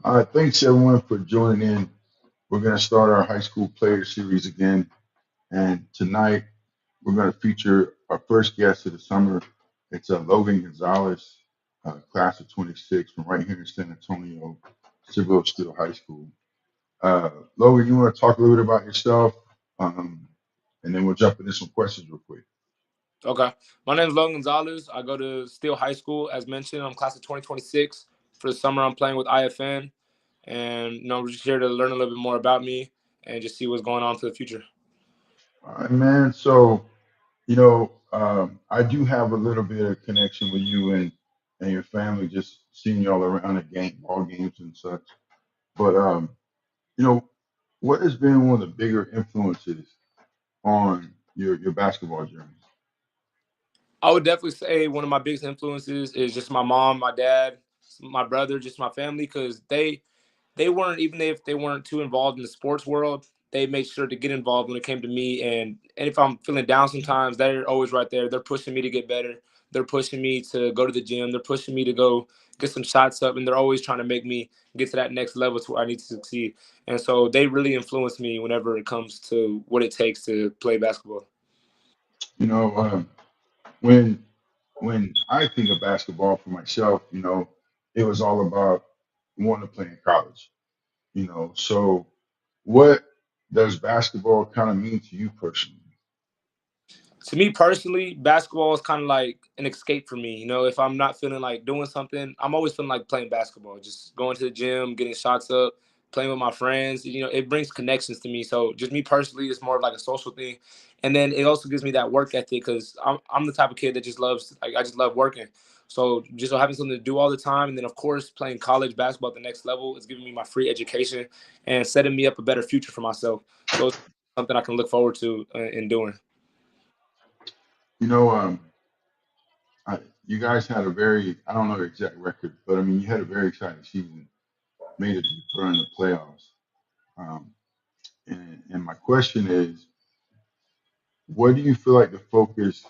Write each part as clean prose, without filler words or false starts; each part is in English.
All right, thanks everyone for joining in. We're going to start our high school player series again. And tonight we're going to feature our first guest of the summer. It's Logan Gonzalez, class of 26 from right here in San Antonio, Civil Steele High School. Logan, you want to talk a little bit about yourself? Um, and then we'll jump into some questions real quick. Okay. My name is Logan Gonzalez. I go to Steele High School. As mentioned, I'm class of 2026. For the summer, I'm playing with IFN. And, we're just here to learn a little bit more about me and just see what's going on for the future. All right, man. So, I do have a little bit of connection with you and your family, just seeing y'all around at ball games and such. But you know, what has been one of the bigger influences on your basketball journey? I would definitely say one of my biggest influences is just my mom, my dad, my brother, just my family, because they weren't, even if they weren't too involved in the sports world, they made sure to get involved when it came to me. And if I'm feeling down sometimes, they're always right there. They're pushing me to get better. They're pushing me to go to the gym. They're pushing me to go get some shots up, and they're always trying to make me get to that next level to where I need to succeed. And so they really influence me whenever it comes to what it takes to play basketball. You know, when I think of basketball for myself, it was all about wanting to play in college. So what does basketball kind of mean to you personally? To me personally, basketball is kind of like an escape for me. If I'm not feeling like doing something, I'm always feeling like playing basketball, just going to the gym, getting shots up, playing with my friends. It brings connections to me. So just me personally, it's more of like a social thing. And then it also gives me that work ethic because I'm the type of kid that just loves, like, I just love working. So just having something to do all the time. And then, of course, playing college basketball at the next level is giving me my free education and setting me up a better future for myself. So it's something I can look forward to in doing. You know, you guys had a very, I don't know the exact record, but I mean, you had a very exciting season, made it deeper in the playoffs. Um, and my question is, what do you feel like the focus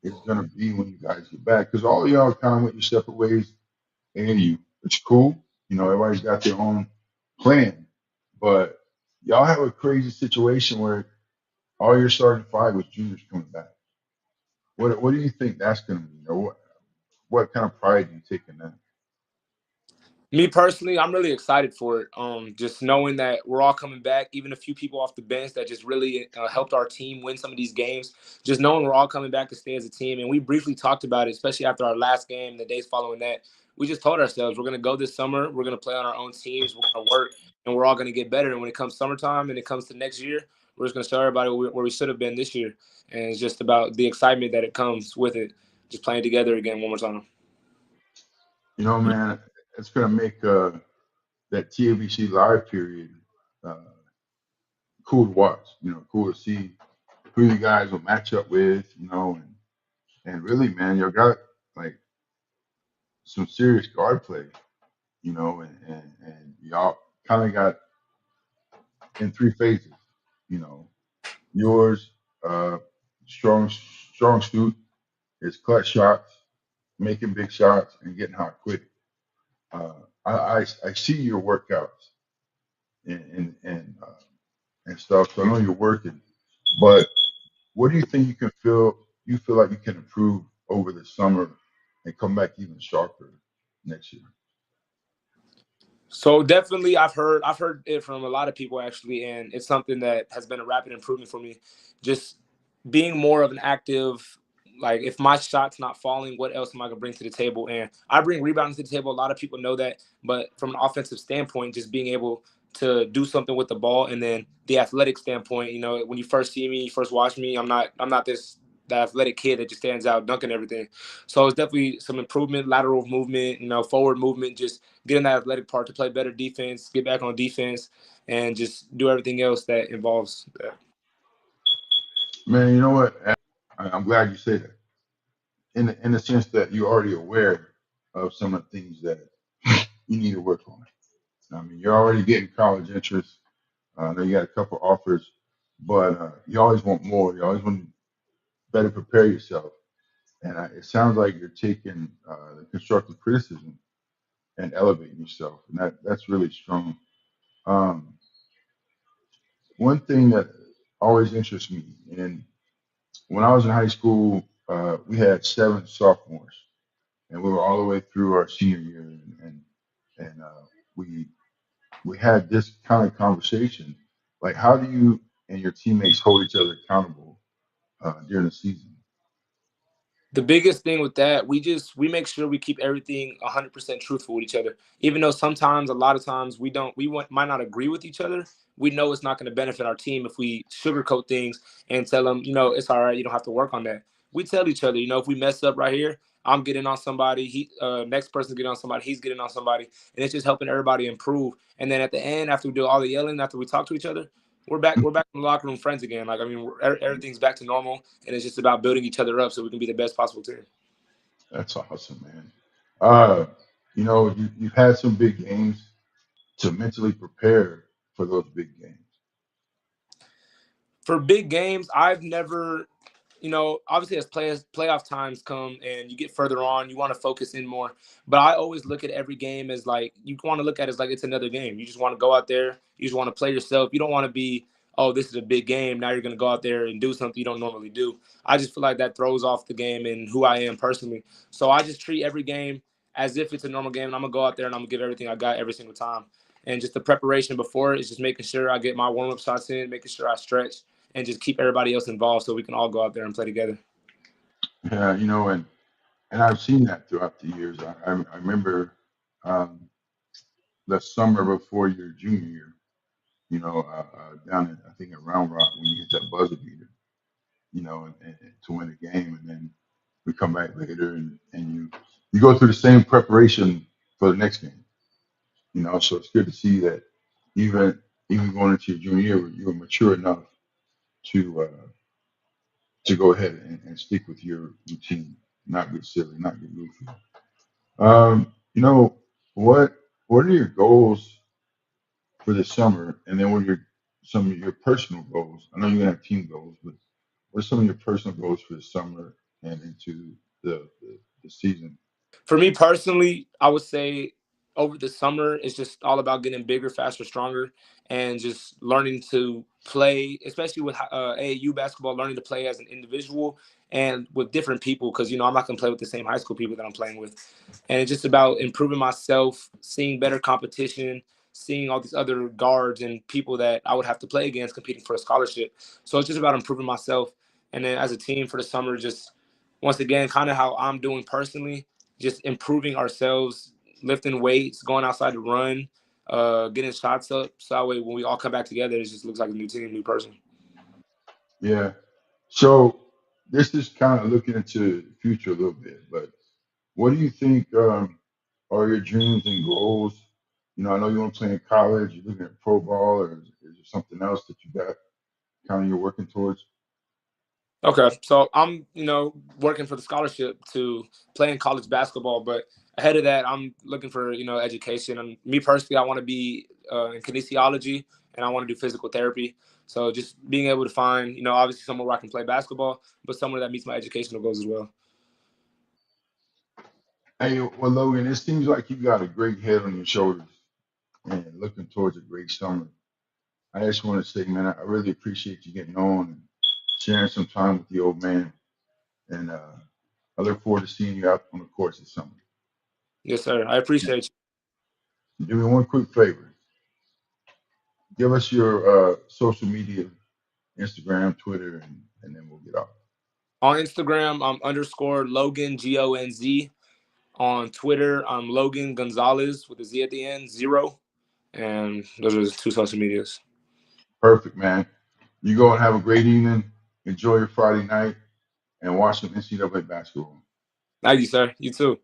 is going to be when you guys get back? Because all of y'all kind of went your separate ways, and it's cool. Everybody's got their own plan, but y'all have a crazy situation where all your starting five was juniors coming back. What do you think that's going to mean, or what kind of pride do you take in that? Me personally, I'm really excited for it. Just knowing that we're all coming back, even a few people off the bench that just really helped our team win some of these games. Just knowing we're all coming back to stay as a team, and we briefly talked about it, especially after our last game, the days following that. We just told ourselves we're going to go this summer. We're going to play on our own teams. We're going to work, and we're all going to get better. And when it comes summertime and it comes to next year, we're just going to show everybody where we should have been this year. And it's just about the excitement that it comes with it, just playing together again one more time. Man, it's going to make that TABC live period uh, cool to watch. Cool to see who you guys will match up with. And really, man, you got like some serious guard play. And y'all kind of got in three phases. You know, yours, uh, strong suit is clutch shots, making big shots, and getting hot quick. I see your workouts and stuff, so I know you're working. But what do you think you feel like you can improve over the summer and come back even sharper next year? So definitely, I've heard it from a lot of people actually, and it's something that has been a rapid improvement for me. Just being more of an active, like if my shot's not falling, what else am I gonna bring to the table? And I bring rebounding to the table. A lot of people know that, but from an offensive standpoint, just being able to do something with the ball, and then the athletic standpoint, when you first see me, you first watch me, I'm not this the athletic kid that just stands out dunking everything. So it's definitely some improvement, lateral movement, forward movement, just get in that athletic part to play better defense, get back on defense, and just do everything else that involves that. Man, you know what? I'm glad you said that. In the sense that you're already aware of some of the things that you need to work on. I mean, you're already getting college interest. I know you got a couple offers, but you always want more. You always want to better prepare yourself. And it sounds like you're taking the constructive criticism and elevating yourself, and that's really strong. Um, One thing that always interests me, and when I was in high school, we had seven sophomores, and we were all the way through our senior year, and we we had this kind of conversation, like how do you and your teammates hold each other accountable during the season? The biggest thing with that, we make sure we keep everything 100% truthful with each other. Even though sometimes, a lot of times, might not agree with each other. We know it's not going to benefit our team if we sugarcoat things and tell them, it's all right. You don't have to work on that. We tell each other, if we mess up right here, I'm getting on somebody. Next person's getting on somebody. He's getting on somebody, and it's just helping everybody improve. And then at the end, after we do all the yelling, after we talk to each other, we're back. We're back in the locker room, friends again. Like, I mean, everything's back to normal, and it's just about building each other up so we can be the best possible team. That's awesome, man. Uh, you've had some big games to mentally prepare for those big games. For big games, I've never, obviously as playoff times come and you get further on, you want to focus in more. But I always look at every game as like you want to look at it as like it's another game. You just want to go out there, you just want to play yourself. You don't want to be, oh, this is a big game. Now you're going to go out there and do something you don't normally do. I just feel like that throws off the game and who I am personally. So I just treat every game as if it's a normal game, and I'm gonna go out there and I'm gonna give everything I got every single time. And just the preparation before is just making sure I get my warm up shots in, making sure I stretch, and just keep everybody else involved so we can all go out there and play together. Yeah, and I've seen that throughout the years. I remember um, the summer before your junior year, down in, I think at Round Rock when you hit that buzzer beater, and to win the game, and then we come back later and you go through the same preparation for the next game. So it's good to see that even even going into your junior year, you were mature enough to go ahead and stick with your routine, not get silly, not get goofy. Um, you know, what are your goals for the summer, and then what are some of your personal goals? I know you're gonna have team goals, but what are some of your personal goals for the summer and into the season? For me personally, I would say over the summer, it's just all about getting bigger, faster, stronger, and just learning to play, especially with AAU basketball, learning to play as an individual and with different people because, I'm not going to play with the same high school people that I'm playing with. And it's just about improving myself, seeing better competition, seeing all these other guards and people that I would have to play against competing for a scholarship. So it's just about improving myself. And then as a team for the summer, just once again, kind of how I'm doing personally, just improving ourselves, lifting weights, going outside to run, getting shots up. So that way, when we all come back together, it just looks like a new team, new person. Yeah. So this is kind of looking into the future a little bit, but what do you think are your dreams and goals? I know you want to play in college, you're looking at pro ball, or is there something else that you got kind of you're working towards? Okay, so I'm, working for the scholarship to play in college basketball, but ahead of that, I'm looking for, education. And me personally, I want to be in kinesiology, and I want to do physical therapy. So just being able to find, obviously somewhere where I can play basketball, but somewhere that meets my educational goals as well. Hey, well, Logan, it seems like you got a great head on your shoulders and looking towards a great summer. I just want to say, man, I really appreciate you getting on and sharing some time with the old man. And I look forward to seeing you out on the course this summer. Yes, sir. I Yeah. appreciate you. Do me one quick favor. Give us your social media, Instagram, Twitter, and then we'll get off. On Instagram, I'm underscore Logan Gonz. On Twitter, I'm Logan Gonzalez with a Z at the end, 0. And those are the two social medias. Perfect, man. You go and have a great evening. Enjoy your Friday night and watch some NCAA basketball. Thank you, sir. You too.